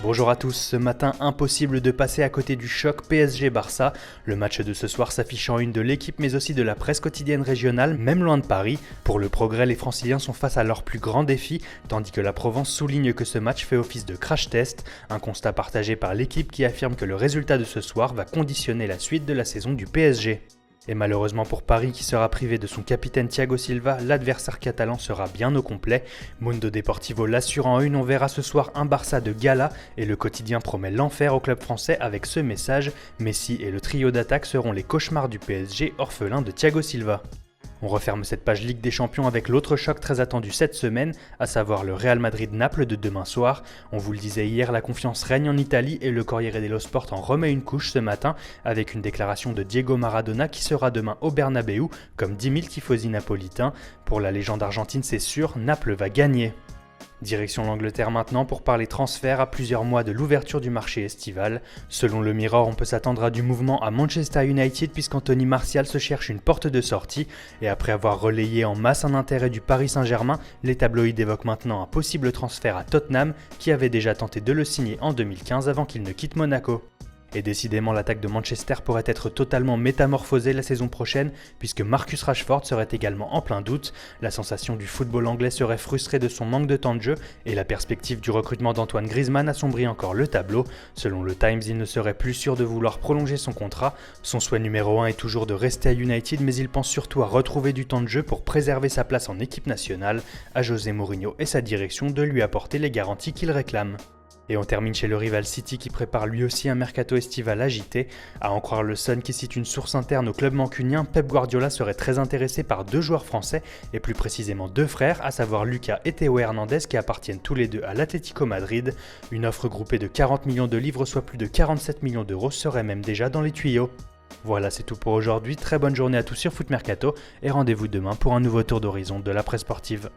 Bonjour à tous, ce matin impossible de passer à côté du choc PSG-Barça. Le match de ce soir s'affiche en une de l'équipe mais aussi de la presse quotidienne régionale, même loin de Paris. Pour le progrès, les Franciliens sont face à leur plus grand défi, tandis que la Provence souligne que ce match fait office de crash test, un constat partagé par l'équipe qui affirme que le résultat de ce soir va conditionner la suite de la saison du PSG. Et malheureusement pour Paris qui sera privé de son capitaine Thiago Silva, l'adversaire catalan sera bien au complet. Mundo Deportivo l'assure en une, on verra ce soir un Barça de gala et le quotidien promet l'enfer au club français avec ce message: Messi et le trio d'attaque seront les cauchemars du PSG orphelin de Thiago Silva. On referme cette page Ligue des Champions avec l'autre choc très attendu cette semaine, à savoir le Real Madrid-Naples de demain soir. On vous le disait hier, la confiance règne en Italie et le Corriere dello Sport en remet une couche ce matin avec une déclaration de Diego Maradona qui sera demain au Bernabéu comme 10 000 tifosi napolitains. Pour la légende argentine, c'est sûr, Naples va gagner. Direction l'Angleterre maintenant pour parler transfert à plusieurs mois de l'ouverture du marché estival. Selon le Mirror, on peut s'attendre à du mouvement à Manchester United puisqu'Anthony Martial se cherche une porte de sortie et après avoir relayé en masse un intérêt du Paris Saint-Germain, les tabloïds évoquent maintenant un possible transfert à Tottenham qui avait déjà tenté de le signer en 2015 avant qu'il ne quitte Monaco. Et décidément, l'attaque de Manchester pourrait être totalement métamorphosée la saison prochaine, puisque Marcus Rashford serait également en plein doute. La sensation du football anglais serait frustrée de son manque de temps de jeu, et la perspective du recrutement d'Antoine Griezmann assombrit encore le tableau. Selon le Times, il ne serait plus sûr de vouloir prolonger son contrat. Son souhait numéro 1 est toujours de rester à United, mais il pense surtout à retrouver du temps de jeu pour préserver sa place en équipe nationale, à José Mourinho et sa direction de lui apporter les garanties qu'il réclame. Et on termine chez le rival City qui prépare lui aussi un mercato estival agité. À en croire le Sun qui cite une source interne au club mancunien, Pep Guardiola serait très intéressé par deux joueurs français, et plus précisément deux frères, à savoir Lucas et Théo Hernandez qui appartiennent tous les deux à l'Atlético Madrid. Une offre groupée de 40 millions de livres, soit plus de 47 millions d'euros, serait même déjà dans les tuyaux. Voilà, c'est tout pour aujourd'hui, très bonne journée à tous sur Foot Mercato, et rendez-vous demain pour un nouveau tour d'horizon de la presse sportive.